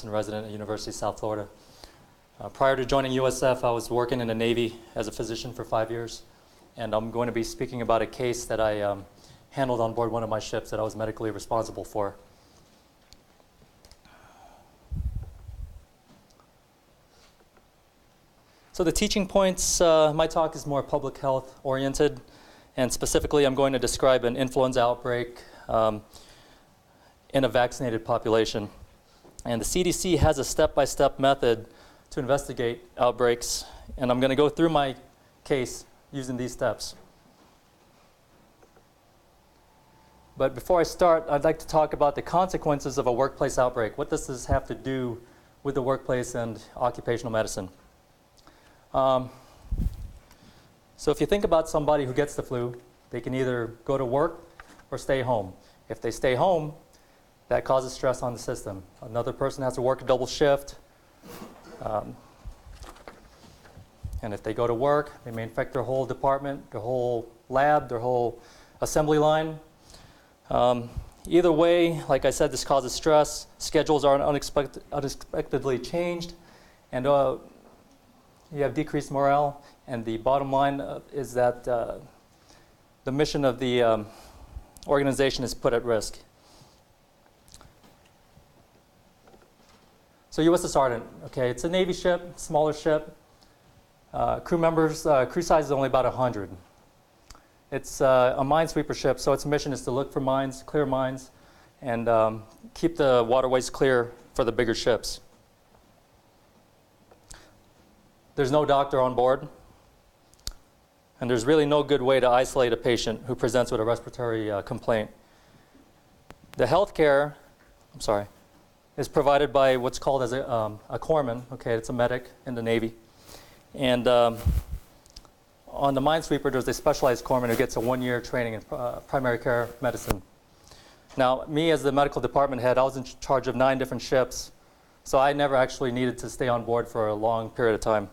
medicine resident at University of South Florida. Prior to joining USF, I was working in the Navy as a physician for 5 years, and I'm going to be speaking about a case that I handled on board one of my ships that I was medically responsible for. So the teaching points, my talk is more public health oriented, and specifically I'm going to describe an influenza outbreak in a vaccinated population. And the CDC has a step-by-step method to investigate outbreaks, and I'm going to go through my case using these steps. But before I start, I'd like to talk about the consequences of a workplace outbreak. What does this have to do with the workplace and occupational medicine? So if you think about somebody who gets the flu, they can either go to work or stay home. If they stay home, that causes stress on the system. Another person has to work a double shift. And if they go to work, they may infect their whole department, their whole lab, their whole assembly line. Either way, like I said, this causes stress. Schedules are unexpectedly changed, and you have decreased morale. And the bottom line is that the mission of the organization is put at risk. So USS Ardent, okay, it's a Navy ship, smaller ship. Crew size is only about 100. It's a Minesweeper ship, so its mission is to look for mines, clear mines, and keep the waterways clear for the bigger ships. There's no doctor on board, and there's really no good way to isolate a patient who presents with a respiratory complaint. The healthcare, is provided by what's called as a corpsman. Okay, it's a medic in the Navy. And on the Minesweeper, there's a specialized corpsman who gets a 1-year training in primary care medicine. Now, me as the medical department head, I was in charge of 9 different ships, so I never actually needed to stay on board for a long period of time.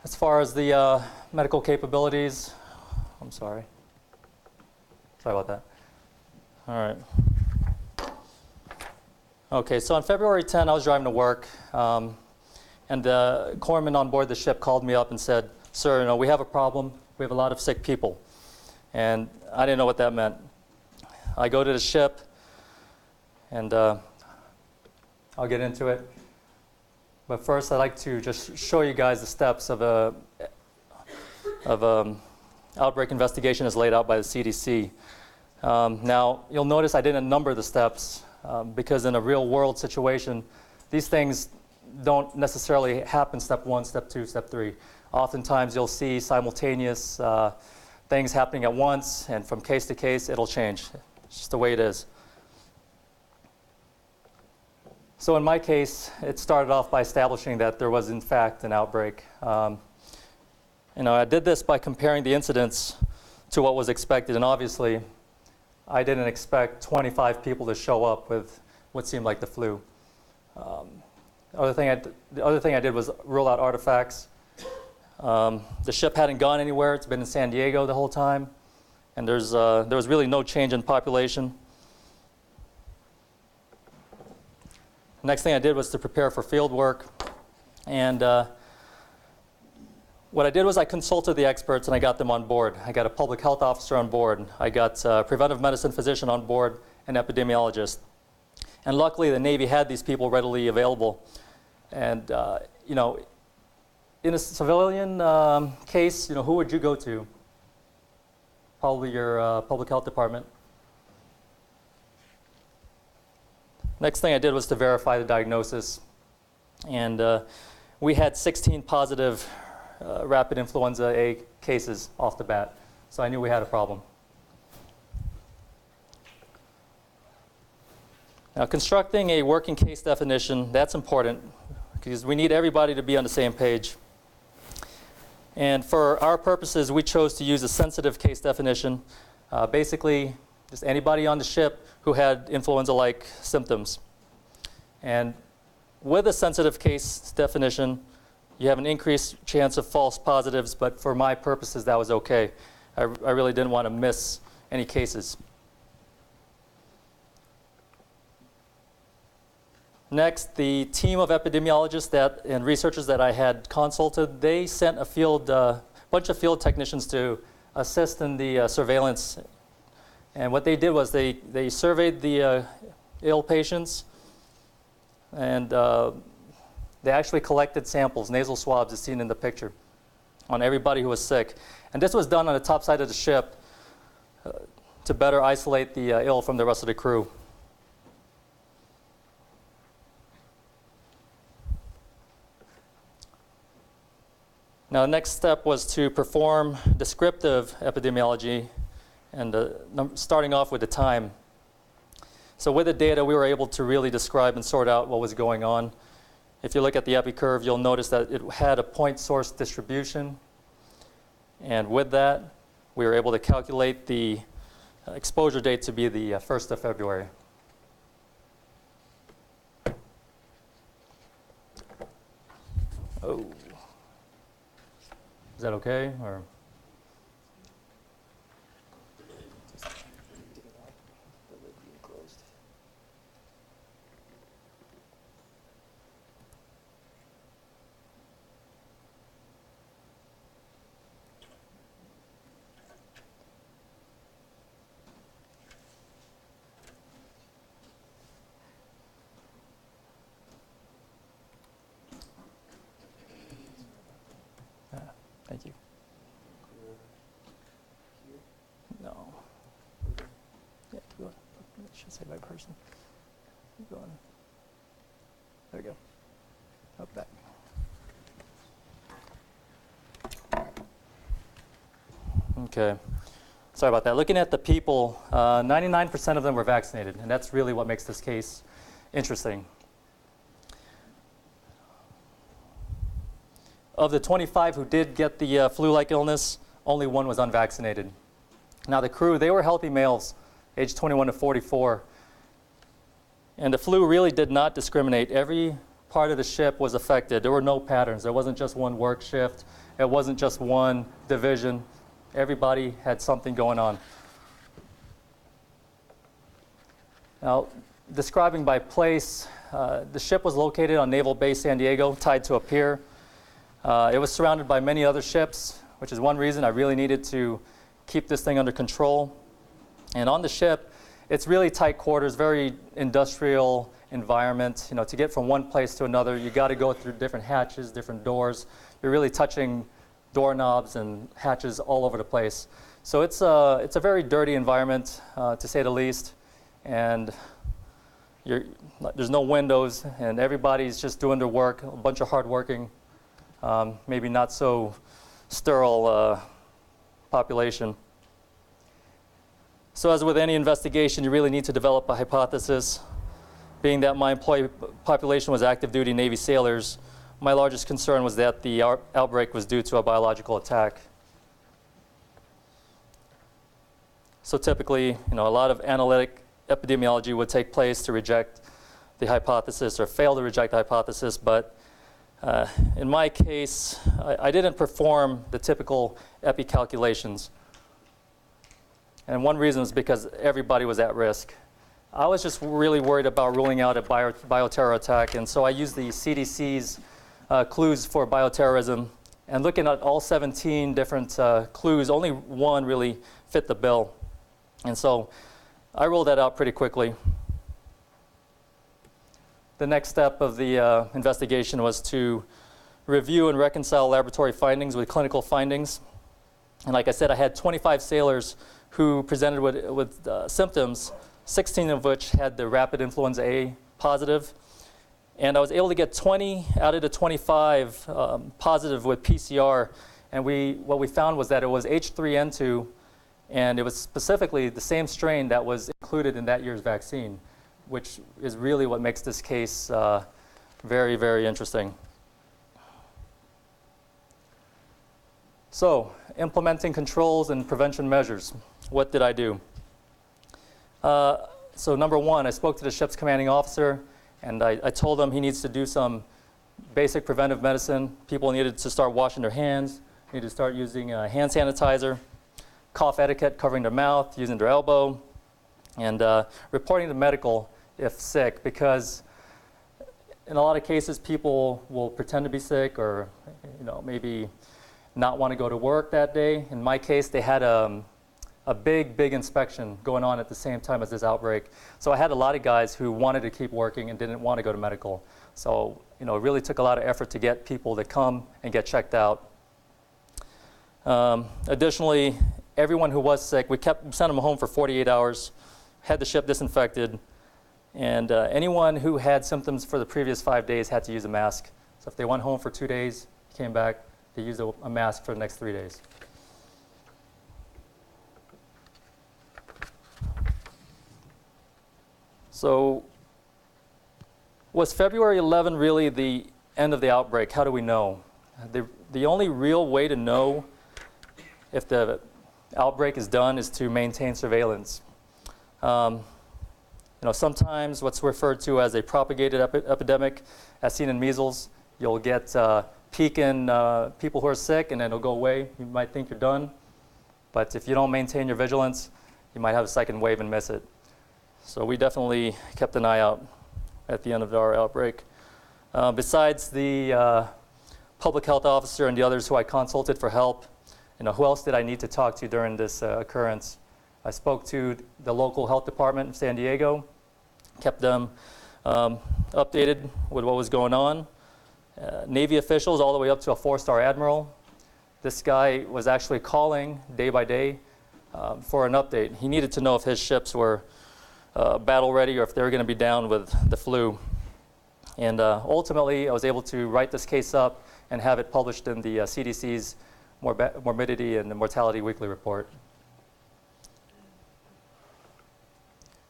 As far as the medical capabilities, sorry about that. All right. Okay, so on February 10, I was driving to work, and the corpsman on board the ship called me up and said, "Sir, we have a problem. We have a lot of sick people." And I didn't know what that meant. I go to the ship, and I'll get into it. But first, I'd like to just show you guys the steps of outbreak investigation as laid out by the CDC. Now, you'll notice I didn't number the steps because in a real-world situation, these things don't necessarily happen step 1, step 2, step 3. Oftentimes, you'll see simultaneous things happening at once, and from case to case, it'll change. It's just the way it is. So in my case, it started off by establishing that there was, in fact, an outbreak. I did this by comparing the incidents to what was expected, and obviously, I didn't expect 25 people to show up with what seemed like the flu. The other thing I did was rule out artifacts. The ship hadn't gone anywhere. It's been in San Diego the whole time, and there was really no change in population. The next thing I did was to prepare for field work, and what I did was I consulted the experts and I got them on board. I got a public health officer on board. I got a preventive medicine physician on board, an epidemiologist. And luckily, the Navy had these people readily available. And, in a civilian case, who would you go to? Probably your public health department. Next thing I did was to verify the diagnosis. And we had 16 positive rapid influenza A cases off the bat, so I knew we had a problem. Now, constructing a working case definition, that's important because we need everybody to be on the same page. And for our purposes, we chose to use a sensitive case definition. Basically, just anybody on the ship who had influenza-like symptoms. And with a sensitive case definition, you have an increased chance of false positives, but for my purposes, that was okay. I really didn't want to miss any cases. Next, the team of epidemiologists and researchers that I had consulted, they sent a bunch of field technicians to assist in the surveillance. And what they did was they surveyed the ill patients, and they actually collected samples, nasal swabs as seen in the picture, on everybody who was sick. And this was done on the top side of the ship to better isolate the ill from the rest of the crew. Now, the next step was to perform descriptive epidemiology, and starting off with the time. So with the data, we were able to really describe and sort out what was going on. If you look at the epi curve, you'll notice that it had a point source distribution. And with that, we were able to calculate the exposure date to be the 1st of February. Oh. Is that okay? Or? Thank you. No. Yeah, keep going. It should say by person. Keep going. There we go. Up back. Okay. Sorry about that. Looking at the people, 99% of them were vaccinated, and that's really what makes this case interesting. Of the 25 who did get the flu-like illness, only one was unvaccinated. Now the crew, they were healthy males, aged 21 to 44. And the flu really did not discriminate. Every part of the ship was affected. There were no patterns. There wasn't just one work shift. It wasn't just one division. Everybody had something going on. Now, describing by place, the ship was located on Naval Base San Diego, tied to a pier. It was surrounded by many other ships, which is one reason I really needed to keep this thing under control. And on the ship, it's really tight quarters, very industrial environment. You know, to get from one place to another, you got to go through different hatches, different doors. You're really touching doorknobs and hatches all over the place. So it's a very dirty environment, to say the least. And there's no windows, and everybody's just doing their work, a bunch of hardworking, maybe not so sterile population. So as with any investigation, you really need to develop a hypothesis. Being that my employee population was active duty Navy sailors, my largest concern was that the outbreak was due to a biological attack. So typically, you know, a lot of analytic epidemiology would take place to reject the hypothesis or fail to reject the hypothesis, but in my case, I didn't perform the typical epi calculations. And one reason is because everybody was at risk. I was just really worried about ruling out a bioterror attack, and so I used the CDC's clues for bioterrorism. And looking at all 17 different clues, only one really fit the bill. And so I ruled that out pretty quickly. The next step of the investigation was to review and reconcile laboratory findings with clinical findings. And like I said, I had 25 sailors who presented with symptoms, 16 of which had the rapid influenza A positive. And I was able to get 20 out of the 25 positive with PCR. And what we found was that it was H3N2, and it was specifically the same strain that was included in that year's vaccine, which is really what makes this case very, very interesting. So, implementing controls and prevention measures. What did I do? So number one, I spoke to the ship's commanding officer, and I told him he needs to do some basic preventive medicine. People needed to start washing their hands, needed to start using hand sanitizer, cough etiquette, covering their mouth, using their elbow, and reporting to medical if sick, because in a lot of cases, people will pretend to be sick or, maybe not want to go to work that day. In my case, they had a big inspection going on at the same time as this outbreak. So I had a lot of guys who wanted to keep working and didn't want to go to medical. So, it really took a lot of effort to get people to come and get checked out. Additionally, everyone who was sick, we sent them home for 48 hours, had the ship disinfected, and anyone who had symptoms for the previous 5 days had to use a mask. So if they went home for 2 days, came back, they used a mask for the next 3 days. So was February 11 really the end of the outbreak? How do we know? The only real way to know if the outbreak is done is to maintain surveillance. Sometimes what's referred to as a propagated epidemic, as seen in measles, you'll get peak in people who are sick and then it'll go away. You might think you're done, but if you don't maintain your vigilance, you might have a second wave and miss it. So we definitely kept an eye out at the end of our outbreak. Besides the public health officer and the others who I consulted for help, who else did I need to talk to during this occurrence? I spoke to the local health department in San Diego, kept them updated with what was going on. Navy officials all the way up to a 4-star admiral. This guy was actually calling day by day for an update. He needed to know if his ships were battle ready or if they were going to be down with the flu. And ultimately, I was able to write this case up and have it published in the CDC's Morbidity and Mortality Weekly Report.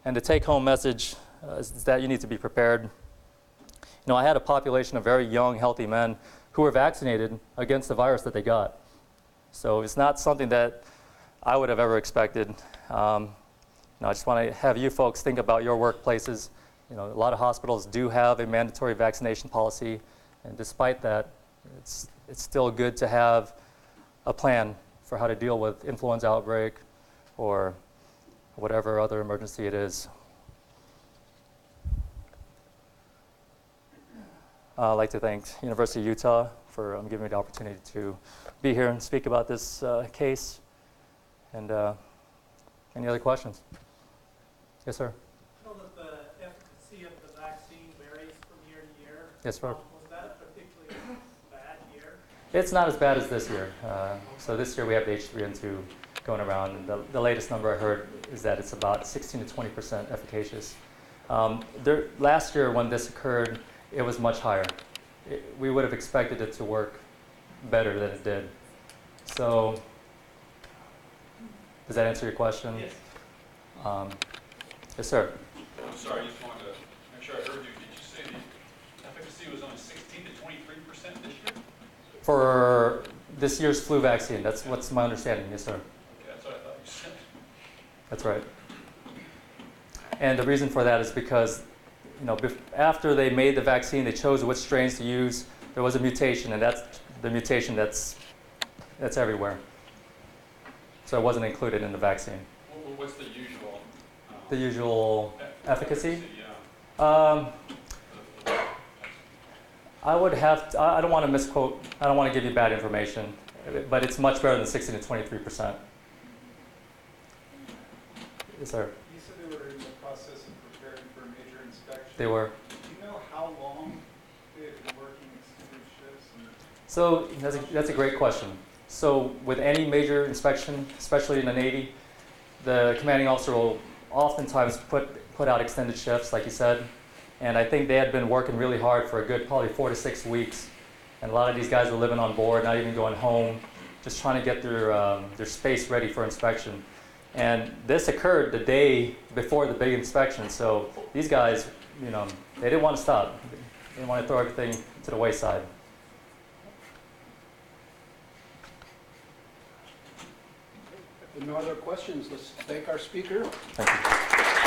And the take-home message is that you need to be prepared. I had a population of very young, healthy men who were vaccinated against the virus that they got. So it's not something that I would have ever expected. I just want to have you folks think about your workplaces. A lot of hospitals do have a mandatory vaccination policy, and despite that, it's still good to have a plan for how to deal with influenza outbreak or whatever other emergency it is. I'd like to thank University of Utah for giving me the opportunity to be here and speak about this case. And any other questions? Yes, sir. I know that the efficacy of the vaccine varies from year to year. Yes, sir. Was that a particularly bad year? It's not as bad as this year. So this year we have the H3N2 going around. And the latest number I heard is that it's about 16 to 20% efficacious. Last year when this occurred, it was much higher. We would have expected it to work better than it did. So does that answer your question? Yes. Yes, sir. I'm sorry, I just wanted to make sure I heard you. Did you say the efficacy was only 16 to 23% this year? For this year's flu vaccine, that's what's my understanding. Yes, sir. Okay, that's what I thought you said. That's right. And the reason for that is because, after they made the vaccine, they chose which strains to use. There was a mutation, and that's the mutation that's everywhere. So it wasn't included in the vaccine. What's the usual? The usual efficacy? Yeah. I would have to, I don't want to misquote, I don't want to give you bad information, but it's much better than 16 to 23%. Yes, sir. You said they were in the process of preparing for a major inspection. They were. Do you know how long they had been working extended shifts? So that's a great question. So with any major inspection, especially in the Navy, the commanding officer will oftentimes put out extended shifts, like you said. And I think they had been working really hard for a good probably 4 to 6 weeks. And a lot of these guys were living on board, not even going home, just trying to get their space ready for inspection. And this occurred the day before the big inspection. So these guys, they didn't want to stop. They didn't want to throw everything to the wayside. If no other questions, let's thank our speaker. Thank you.